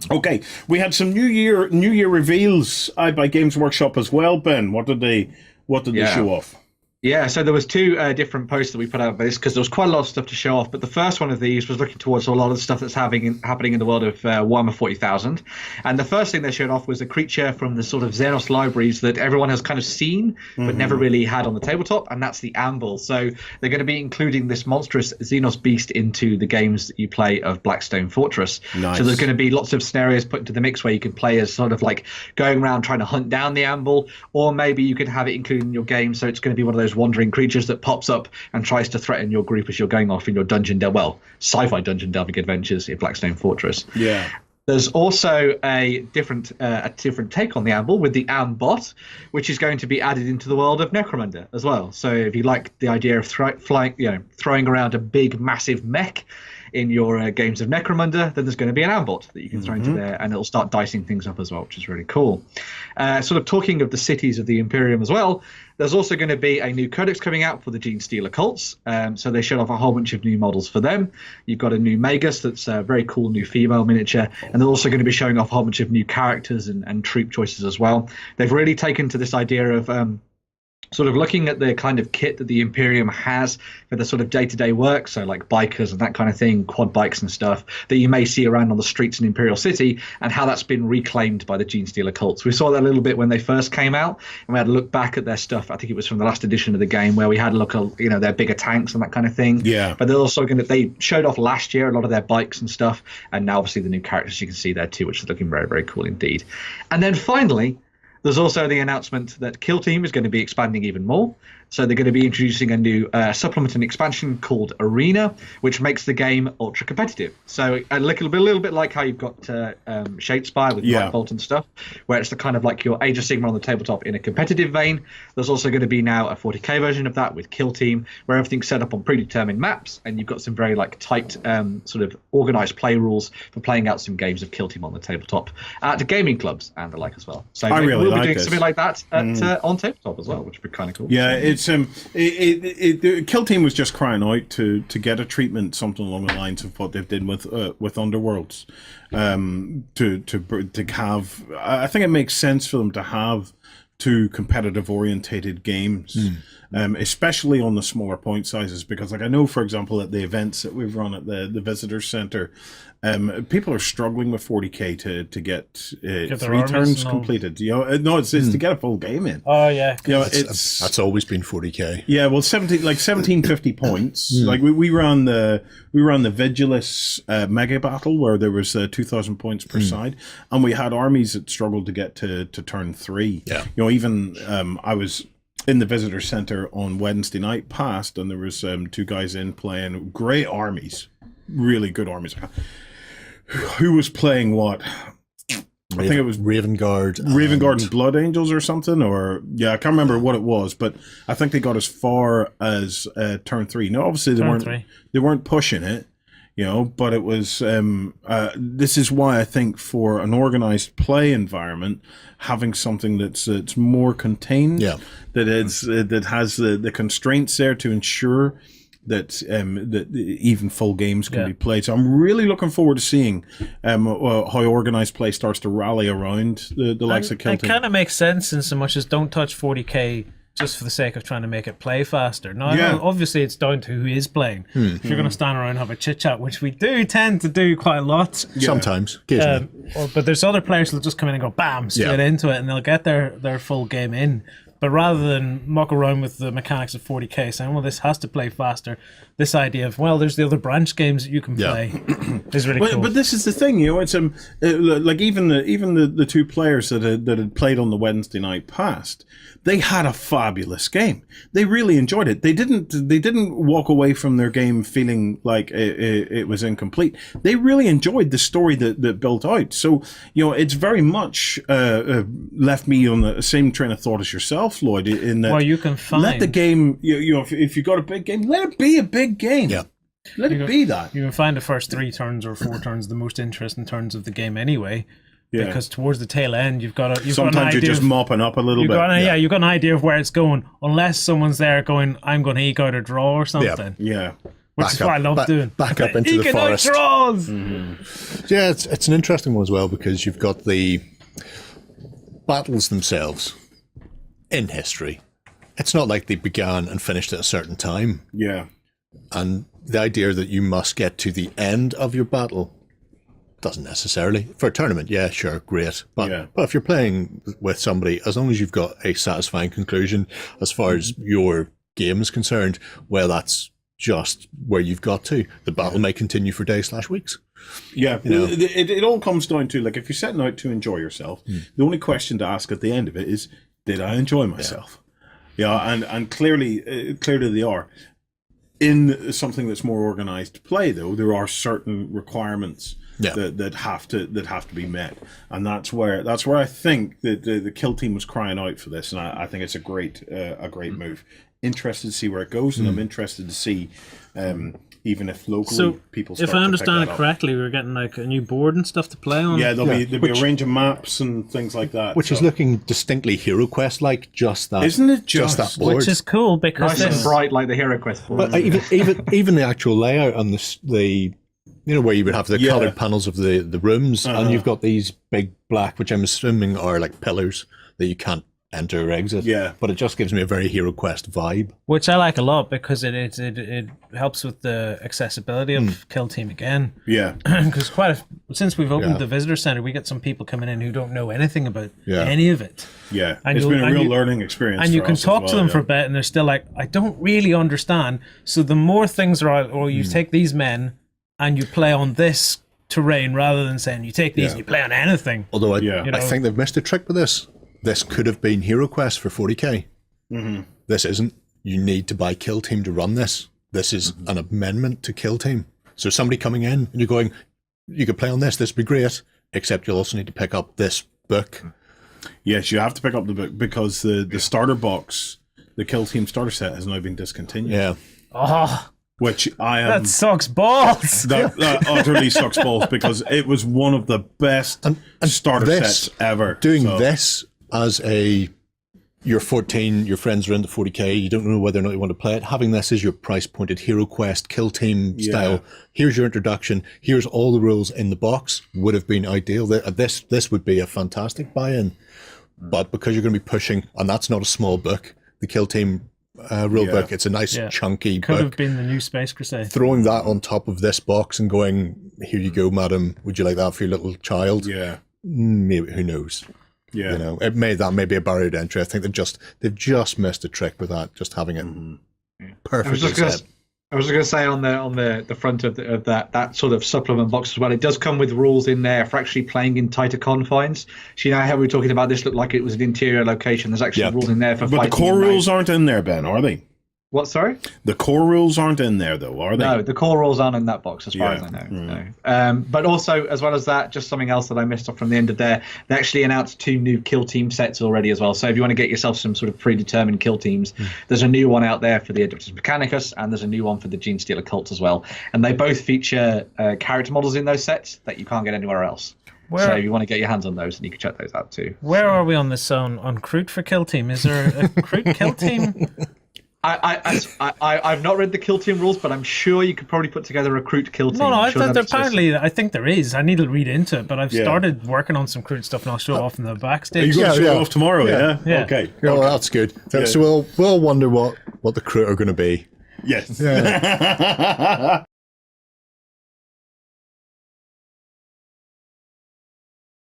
Okay, we had some New Year reveals by Games Workshop as well. Ben, what did they Yeah. show off? Yeah, so there was two different posts that we put out for this because there was quite a lot of stuff to show off. But the first one of these was looking towards a lot of the stuff that's happening in the world of Warhammer 40,000. And the first thing they showed off was a creature from the sort of Xenos libraries that everyone has kind of seen but never really had on the tabletop, and that's the Ambull. So they're going to be including this monstrous Xenos beast into the games that you play of Blackstone Fortress. Nice. So there's going to be lots of scenarios put into the mix where you can play as sort of like going around trying to hunt down the Ambull, or maybe you could have it included in your game. So it's going to be one of those wandering creatures that pops up and tries to threaten your group as you're going off in your sci-fi dungeon delving adventures in Blackstone Fortress. Yeah. There's also a different take on the Ambull with the Ambot, which is going to be added into the world of Necromunda as well. So if you like the idea of throwing around a big, massive mech in your games of Necromunda, then there's going to be an Ambot that you can throw into there, and it'll start dicing things up as well, which is really cool. Sort of talking of the cities of the Imperium as well, there's also going to be a new codex coming out for the Gene Stealer cults. So they showed off a whole bunch of new models for them. You've got a new Magus that's a very cool new female miniature, and they're also going to be showing off a whole bunch of new characters and troop choices as well. They've really taken to this idea of sort of looking at the kind of kit that the Imperium has for the sort of day-to-day work, so like bikers and that kind of thing, quad bikes and stuff that you may see around on the streets in Imperial City, and how that's been reclaimed by the Gene Stealer cults. We saw that a little bit when they first came out, and we had a look back at their stuff. I think it was from the last edition of the game where we had a look at, their bigger tanks and that kind of thing. Yeah. But they're also they showed off last year a lot of their bikes and stuff, and now obviously the new characters you can see there too, which is looking very, very cool indeed. And then finally, there's also the announcement that Kill Team is going to be expanding even more. So they're going to be introducing a new supplement and expansion called Arena, which makes the game ultra competitive. So a little bit like how you've got Shadespire with Black Bolt and stuff, where it's the kind of like your Age of Sigmar on the tabletop in a competitive vein. There's also going to be now a 40k version of that with Kill Team, where everything's set up on predetermined maps, and you've got some very like tight sort of organized play rules for playing out some games of Kill Team on the tabletop at gaming clubs and the like as well. So we'll be doing something like that on tabletop as well, which would be kind of cool. Yeah, it's Kill Team was just crying out to get a treatment something along the lines of what they've done with Underworlds, to have. I think it makes sense for them to have two competitive orientated games, especially on the smaller point sizes, because like I know, for example, at the events that we've run at the visitor center, people are struggling with 40k to get three turns completed. No, it's to get a full game in. Oh yeah, that's always been 40k. Yeah, well, 1750 points. Like we ran the Vigilus mega battle where there was 2,000 points per side, and we had armies that struggled to get to turn 3. Yeah, even I was in the visitor center on Wednesday night past, and there was two guys in playing great armies, really good armies. Who was playing what? I think it was Raven Guard and Blood Angels or something, or I can't remember what it was, but I think they got as far as turn 3. No, obviously they weren't pushing it, but it was. This is why I think for an organized play environment, having something that's more contained, that has the constraints there to ensure that even full games can be played. So I'm really looking forward to seeing how organized play starts to rally around the likes of Kill Team. It kind of makes sense in so much as don't touch 40k just for the sake of trying to make it play faster. Now, obviously it's down to who is playing. If you're going to stand around and have a chit chat, which we do tend to do quite a lot. Sometimes, occasionally. But there's other players who'll just come in and go bam, straight into it, and they'll get their full game in. But rather than muck around with the mechanics of 40k, saying, well, this has to play faster, this idea of, well, there's the other branch games that you can play is really cool. But this is the thing, it's like even the two players that had played on the Wednesday night past, they had a fabulous game. They really enjoyed it. They didn't walk away from their game feeling like it was incomplete. They really enjoyed the story that built out. So it's very much left me on the same train of thought as yourself, Lloyd. In that, you can find, let the game. If you got a big game, let it be a big game. Yeah. Let it be that. You can find the first 3 turns or 4 turns the most interesting turns of the game anyway. Yeah. Because towards the tail end, sometimes you're just mopping up a little bit. You've got an idea of where it's going, unless someone's there going, I'm going to eke out a draw or something. Yeah. Which is what I love doing. Back up into the forest. Draws! Yeah, it's an interesting one as well because you've got the battles themselves in history. It's not like they began and finished at a certain time. Yeah. And the idea that you must get to the end of your battle doesn't necessarily. For a tournament, yeah, sure, great. But if you're playing with somebody, as long as you've got a satisfying conclusion as far as your game is concerned, well, that's just where you've got to. The battle may continue for days/weeks. Yeah, it all comes down to, like, if you're setting out to enjoy yourself, the only question to ask at the end of it is, did I enjoy myself? Yeah, and clearly they are. In something that's more organized play, though, there are certain requirements that have to be met, and that's where I think that the Kill Team was crying out for this, and I think it's a great move. Interested to see where it goes, and I'm interested to see even if locally people start if I understand to it correctly, we're getting like a new board and stuff to play on. Yeah, there'll be a range of maps and things like that, which is looking distinctly Hero Quest like. Just that, isn't it? Just that board, which is cool because nice and bright like the Hero Quest board. But even the actual layout on the where you would have the coloured panels of the rooms, and you've got these big black, which I'm assuming are like pillars that you can't enter or exit. Yeah, but it just gives me a very Hero Quest vibe, which I like a lot because it helps with the accessibility of Kill Team again. Yeah, because since we've opened the visitor center, we get some people coming in who don't know anything about any of it. Yeah, and it's been a real learning experience. And you can talk to them for a bit, and they're still like, I don't really understand. So the more things are out, or you take these men and you play on this terrain rather than saying you take these and you play on anything. Although I think they've missed a trick with this. This could have been Hero Quest for 40k. This isn't. You need to buy Kill Team to run this. This is an amendment to Kill Team. So somebody coming in and you're going, you could play on this would be great, except you'll also need to pick up this book. Yes, you have to pick up the book because the starter box, the Kill Team starter set, has now been discontinued. Yeah. Oh, which that sucks balls. That utterly sucks balls because it was one of the best starter sets ever. Doing this as you're 14, your friends are into 40k, you don't know whether or not you want to play it. Having this as your price pointed Hero Quest, Kill Team style. Here's your introduction. Here's all the rules in the box. Would have been ideal. This would be a fantastic buy-in. But because you're going to be pushing, and that's not a small book, the Kill Team rule book, it's a nice chunky book. Could have been the new Space Crusade. Throwing that on top of this box and going, here you go, madam. Would you like that for your little child? Yeah. Maybe, who knows? Yeah, that may be a barrier to entry. I think they've just missed a trick with that, just having it perfectly set. I was just going to say on the front of that sort of supplement box as well, it does come with rules in there for actually playing in tighter confines. So you know how we were talking about this looked like it was an interior location. There's actually rules in there for. But the core rules aren't in there, Ben, are they? What, sorry? The core rules aren't in there, though, are they? No, the core rules aren't in that box, as far as I know. No. But also, as well as that, just something else that I missed off from the end of there, they actually announced 2 new Kill Team sets already as well. So if you want to get yourself some sort of predetermined Kill Teams, there's a new one out there for the Adeptus Mechanicus, and there's a new one for the Gene Stealer Cult as well. And they both feature character models in those sets that you can't get anywhere else. So if you want to get your hands on those, and you can check those out too. Where are we on this on Crute for Kill Team? Is there a Crute Kill Team? I've not read the Kill Team rules, but I'm sure you could probably put together a Crute Kill Team. I think there is. I need to read into it, but I've started working on some Crute stuff, and I'll show it off in the backstage. Are you going to show it off tomorrow? Yeah. Okay. Well, that's good. So we'll wonder what the Crute are going to be. Yes. Yeah.